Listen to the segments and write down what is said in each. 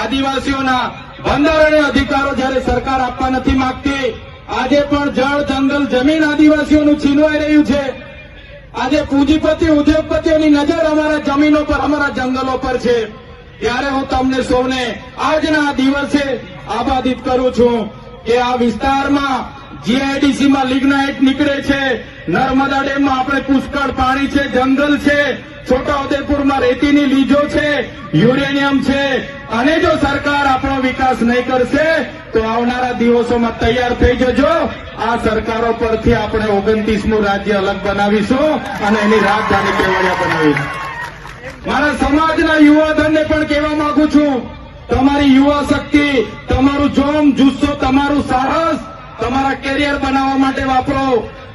આદિવાસીઓના બંધારણીય અધિકારો જ્યારે સરકાર આપવા નથી માંગતી, આજે પણ જળ, જંગલ, જમીન આદિવાસીઓનું છીનવાઈ રહ્યું છે. આજે પૂંજીપતિ, ઉદ્યોગપતિઓની નજર અમારા જમીનો પર, અમારા જંગલો પર છે. ત્યારે હું તમને સૌને આજના દિવસે આબાદિત કરું છું કે આ વિસ્તારમાં જીઆઈડીસીમાં લિગ્નાઇટ નીકળે છે, નર્મદા ડેમમાં આપણે પુષ્કળ પાણી છે, જંગલ છે, છોટાઉદેપુરમાં રેતીની લીજો છે, યુરેનિયમ છે. અને જો સરકાર આપણો વિકાસ નહીં કરશે તો આવનારા દિવસોમાં તૈયાર થઈ જજો. આ સરકારો પરથી આપણે 29મું રાજ્ય અલગ બનાવીશું અને એની રાજધાની કેવડિયા બનાવીશું. મારા સમાજના યુવાધનને પણ કહેવા માંગુ છું, તમારી યુવા શક્તિ, તમારું જોમ, જુસ્સો, તમારું સાહસ તમારા કેરિયર બનાવવા માટે વાપરો.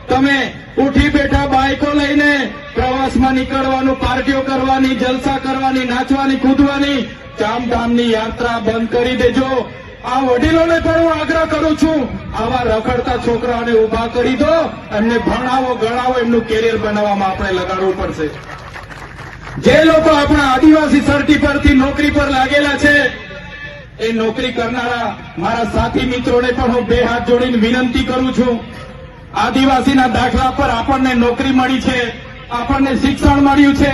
તમે ઉઠી બેઠા બાઇકો લઈને પ્રવાસમાં નીકળવાનું, પાર્ટીઓ કરવાની, જલસા કરવાની, નાચવાની, કૂદવાની ચામધામની યાત્રા બંધ કરી દેજો. આ વડીલોને પણ હું આગ્રહ કરું છું, આવા રખડતા છોકરાઓને ઉભા કરી દો, એમને ભણાવો, ગણાવો, એમનું કેરિયર બનાવવામાં આપણે લગાડવું પડશે. જે લોકો આપણા આદિવાસી સર્ટી પરથી નોકરી પર લાગેલા છે, એ નોકરી કરનારા મારા સાથી મિત્રોને પણ હું બે હાથ જોડીને વિનંતી કરું છું. આદિવાસીના દાખલા પર આપણને નોકરી મળી છે, આપણને શિક્ષણ મળ્યું છે,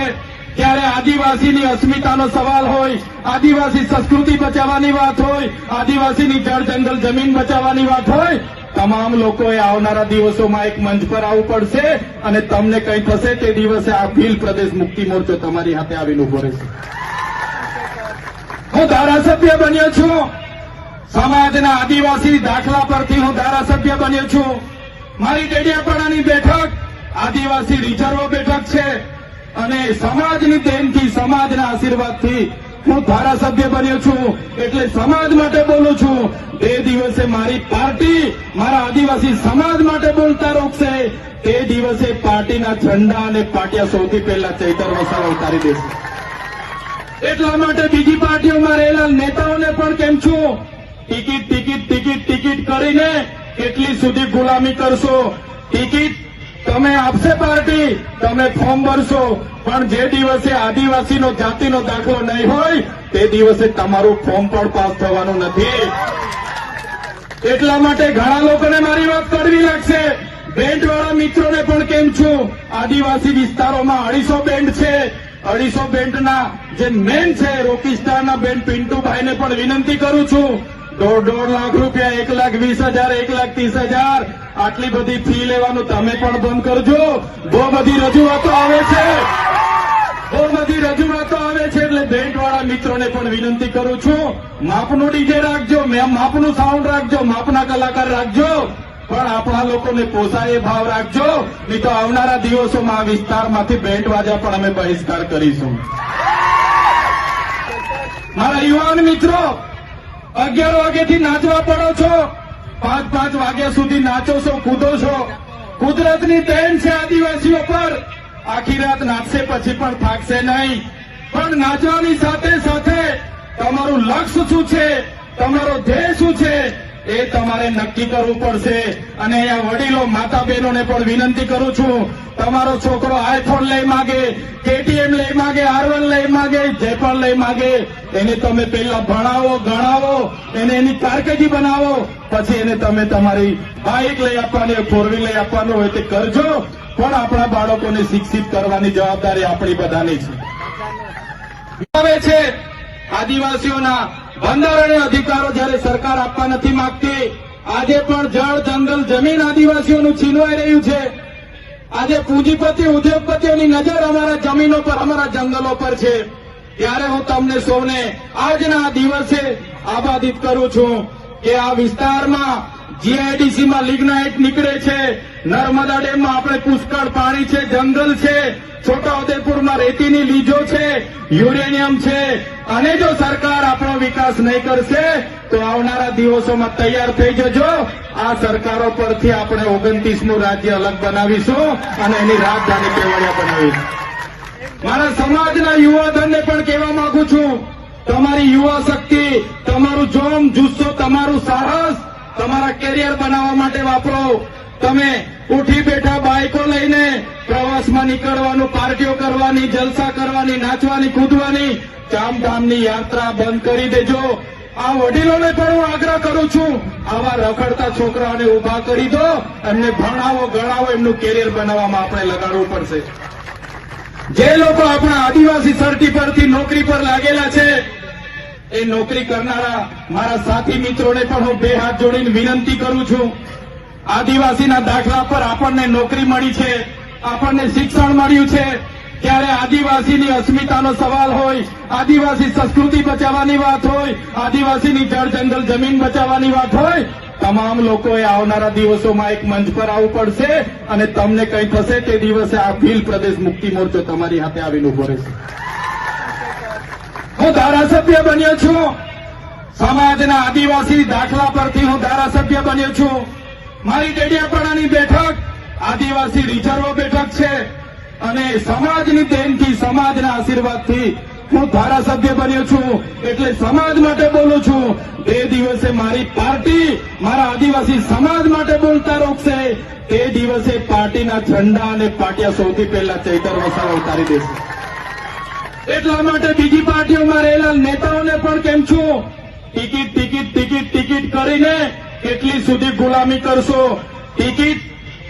ત્યારે આદિવાસીની અસ્મિતાનો સવાલ હોય, આદિવાસી સંસ્કૃતિ બચાવવાની વાત હોય, આદિવાસીની જળ, જંગલ, જમીન બચાવવાની વાત હોય, તમામ લોકોએ આવનારા દિવસોમાં એક મંચ પર આવવું પડશે અને તમને કંઈ થશે તે દિવસે આ ભીલ પ્રદેશ મુક્તિ મોરચો તમારી હાથે આવીને ઉભો રહેશે. હું ધારાસભ્ય બન્યો છું, સમાજના આદિવાસી દાખલા પરથી હું ધારાસભ્ય બન્યો છું. મારી ડેડિયાપાડાની બેઠક આદિવાસી રિઝર્વ બેઠક છે અને સમાજની દેનથી, સમાજના આશીર્વાદથી હું ધારાસભ્ય બન્યો છું. એટલે સમાજ માટે બોલું છું. તે દિવસે મારી પાર્ટી મારા આદિવાસી સમાજ માટે બોલતા રોકશે, તે દિવસે પાર્ટીના ઝંડા અને પાટિયા સૌથી પહેલા ચૈતર વસાવા ઉતારી દેશે. એટલા માટે બીજી પાર્ટીઓમાં રહેલા નેતાઓને પણ કેમ છું, ટિકિટ ટિકિટ ટિકિટ ટિકિટ કરીને કેટલી સુધી ગુલામી કરશો? ટિકિટ તમે આપશે પાર્ટી, તમે ફોર્મ ભરશો, પણ જે દિવસે આદિવાસીનો જાતિનો દાખલો નહીં હોય તે દિવસે તમારું ફોર્મ પણ પાસ થવાનું નથી. એટલા માટે ઘણા લોકોને મારી વાત કડવી લાગશે. બેન્ડવાળા મિત્રોને પણ કેમ છું, આદિવાસી વિસ્તારોમાં 250 બેન્ડ છે. 250 બેન્ડના જે મેન છે રોકીસ્ટારના બેન્ડ પિન્ટુભાઈને પણ વિનંતી કરું છું, 1.5 લાખ રૂપિયા, 1,20,000, 1,30,000 આટલી બધી ફી લેવાનું તમે પણ બંધ કરજો. બહુ બધી રજૂઆતો આવે છે, એટલે બેન્ડવાળા મિત્રોને પણ વિનંતી કરું છું, માપનું ડીજે રાખજો, માપનું સાઉન્ડ રાખજો, માપના કલાકાર રાખજો, પણ આપણા લોકોને પોસાય એ ભાવ રાખજો. નહીં તો આવનારા દિવસોમાં આ વિસ્તારમાંથી બેન્ડ વાજા પણ અમે બહિષ્કાર કરીશું. મારા યુવાન મિત્રો, 11 વાગ્યાથી નાચવા પડો છો, 5 વાગ્યા સુધી નાચો છો, કૂદો છો. કુદરતની દેન છે આદિવાસીઓ પર. આખી રાત નાચશે પછી પણ થાકશે નહીં. પણ નાચવાની સાથે સાથે તમારું લક્ષ્ય શું છે, તમારો ધ્યેય શું છે એ તમારે નક્કી કરવું પડશે. અને અહીંયા વડીલો, માતા બહેનોને પણ વિનંતી કરું છું, તમારો છોકરો આઈફોન લઈ માગે, કેટીએમ લઈ માગે, R1 લઈ માગે, જે પણ લઈ માગે, એને તમે પહેલા ભણાવો, ગણાવો, એને એની કારકિર્દી બનાવો, પછી એને તમે તમારી બાઇક લઈ આપવાની, 4 વ્હીલ લઈ આપવાનું હોય તે કરજો. પણ આપણા બાળકોને શિક્ષિત કરવાની જવાબદારી આપણી બધાની છે. આદિવાસીઓના બંધારણીય અધિકારો જ્યારે સરકાર આપવા નથી માંગતી, આજે પણ જળ, જંગલ, જમીન આદિવાસીઓનું છીનવાઈ રહ્યું છે. આજે પૂંજીપતિ, ઉદ્યોગપતિઓની નજર અમારા જમીનો પર, અમારા જંગલો પર છે. ત્યારે હું તમને સૌને આજના દિવસે આબાદિત કરું છું કે આ વિસ્તારમાં જીઆઈડીસીમાં લિગ્નાઇટ નીકળે છે, નર્મદા ડેમમાં આપણે પુષ્કળ પાણી છે, જંગલ છે, છોટાઉદેપુરમાં રેતીની લીજો છે, યુરેનિયમ છે. અને જો સરકાર આપણો વિકાસ નહીં કરશે તો આવનારા દિવસોમાં તૈયાર થઈ જજો. આ સરકારો પરથી આપણે 29મું રાજ્ય અલગ બનાવીશું અને એની રાજધાની કેવડિયા બનાવીશું. મારા સમાજના યુવાધનને પણ કહેવા માંગુ છું, તમારી યુવા શક્તિ, તમારું જોમ, જુસ્સો, તમારું સાહસ તમારા કેરિયર બનાવવા માટે વાપરો. તમે ઉઠી બેઠા બાઇકો લઈને પ્રવાસમાં નીકળવાનું, પાર્ટીઓ કરવાની, જલસા કરવાની, નાચવાની, કૂદવાની, ચામધામની યાત્રા બંધ કરી દેજો. આ વડીલોને પણ હું આગ્રહ કરું છું, આવા રખડતા છોકરાઓને ઉભા કરી દો, એમને ભણાવો, ગણાવો, એમનું કેરિયર બનાવવામાં આપણે લગાડવું પડશે. જે લોકો આપણા આદિવાસી સર્ટી પરથી નોકરી પર લાગેલા છે, એ નોકરી કરનારા મારા સાથી મિત્રોને પણ હું બે હાથ જોડીને વિનંતી કરું છું. આદિવાસીના દાખલા પર આપણને નોકરી મળી છે, આપણને શિક્ષણ મળ્યું છે, ત્યારે આદિવાસીની અસ્મિતાનો સવાલ હોય, આદિવાસી સંસ્કૃતિ બચાવવાની વાત હોય, આદિવાસીની જળ જંગલ જમીન બચાવવાની વાત હોય, તમામ લોકોએ આવનારા દિવસોમાં એક મંચ પર આવવું પડશે અને તમને કંઈ થશે તે દિવસે આ ભીલ પ્રદેશ મુક્તિ મોરચો તમારી હાથે આવીને ઉભો રહેશે. હું ધારાસભ્ય બન્યો છું, સમાજના આદિવાસી દાખલા પરથી હું ધારાસભ્ય બન્યો છું. મારી ડેડિયાપાડાની બેઠક આદિવાસી રિઝર્વ બેઠક છે અને સમાજની દેનથી, સમાજના આશીર્વાદથી હું ધારાસભ્ય બન્યો છું. એટલે સમાજ માટે બોલું છું. તે દિવસે મારી પાર્ટી મારા આદિવાસી સમાજ માટે બોલતા રોકશે, તે દિવસે પાર્ટીના ઝંડા અને પાટિયા સૌથી પહેલા ચૈતર વસાવા ઉતારી દેશે. એટલા માટે બીજી પાર્ટીઓમાં રહેલા નેતાઓને પણ કેમ છું, ટિકિટ ટિકિટ ટિકિટ ટિકિટ કરીને કેટલી સુધી ગુલામી કરશો? ટિકિટ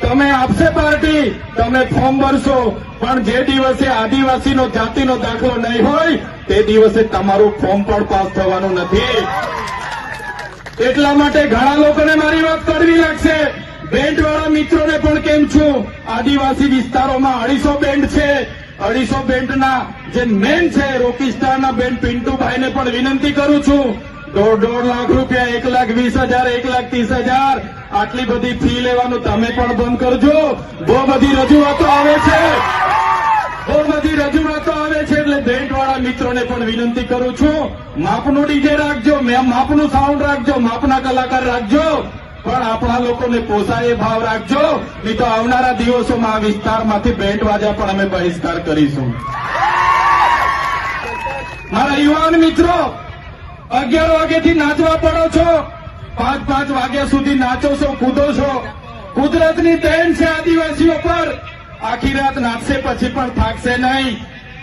તમે આપશે પાર્ટી, તમે ફોર્મ ભરશો, પણ જે દિવસે આદિવાસીનો જાતિનો દાખલો નહીં હોય તે દિવસે તમારું ફોર્મ પણ પાસ થવાનું નથી. એટલા માટે ઘણા લોકોને મારી વાત કરવી લાગશે. બેન્ડવાળા મિત્રોને પણ કેમ છું, આદિવાસી વિસ્તારોમાં 250 બેન્ડ છે. 250 બેન્ડના જે મેન છે રોકીસ્ટારના બેન્ડ પિન્ટુભાઈને પણ વિનંતી કરું છું, 1.5 લાખ રૂપિયા, 1,20,000, 1,30,000 આટલી બધી ફી લેવાનું તમે પણ બંધ કરજો. બહુ બધી રજૂઆતો આવે છે, એટલે બેન્ડવાળા મિત્રોને પણ વિનંતી કરું છું, માપનું ડીજે રાખજો, માપનું સાઉન્ડ રાખજો, માપના કલાકાર રાખજો, પણ આપણા લોકોને પોસાય એ ભાવ રાખજો. નહીં તો આવનારા દિવસોમાં આ વિસ્તારમાંથી બેન્ડ વાજા પણ અમે બહિષ્કાર કરીશું. મારા યુવાન મિત્રો, 11 વાગ્યાથી નાચવા પડો છો, 5 વાગ્યા સુધી નાચો છો, કૂદો છો. કુદરતની દેન છે આદિવાસીઓ પર. આખી રાત નાચશે પછી પણ થાકશે નહીં.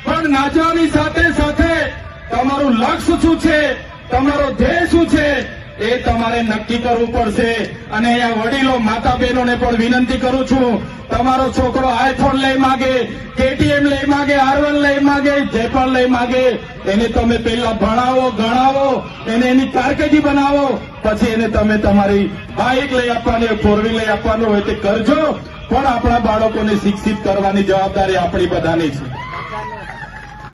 પણ નાચવાની સાથે સાથે તમારું લક્ષ્ય શું છે, તમારો ધ્યેય શું છે, એ તમારે નક્કી કરવું પડશે. અને અહીંયા વડીલો, માતા બહેનોને પણ વિનંતી કરું છું, તમારો છોકરો આઈફોન લઈ માગે, KTM લઈ માગે, R1 લઈ માગે, જે પણ લઈ માગે, એને તમે પહેલા ભણાવો, ગણાવો, એને એની કારકિર્દી બનાવો, પછી એને તમે તમારી બાઇક લઈ આપવાની, 4 વ્હીલ લઈ આપવાનું હોય તે કરજો. પણ આપણા બાળકોને શિક્ષિત કરવાની જવાબદારી આપણી બધાની છે.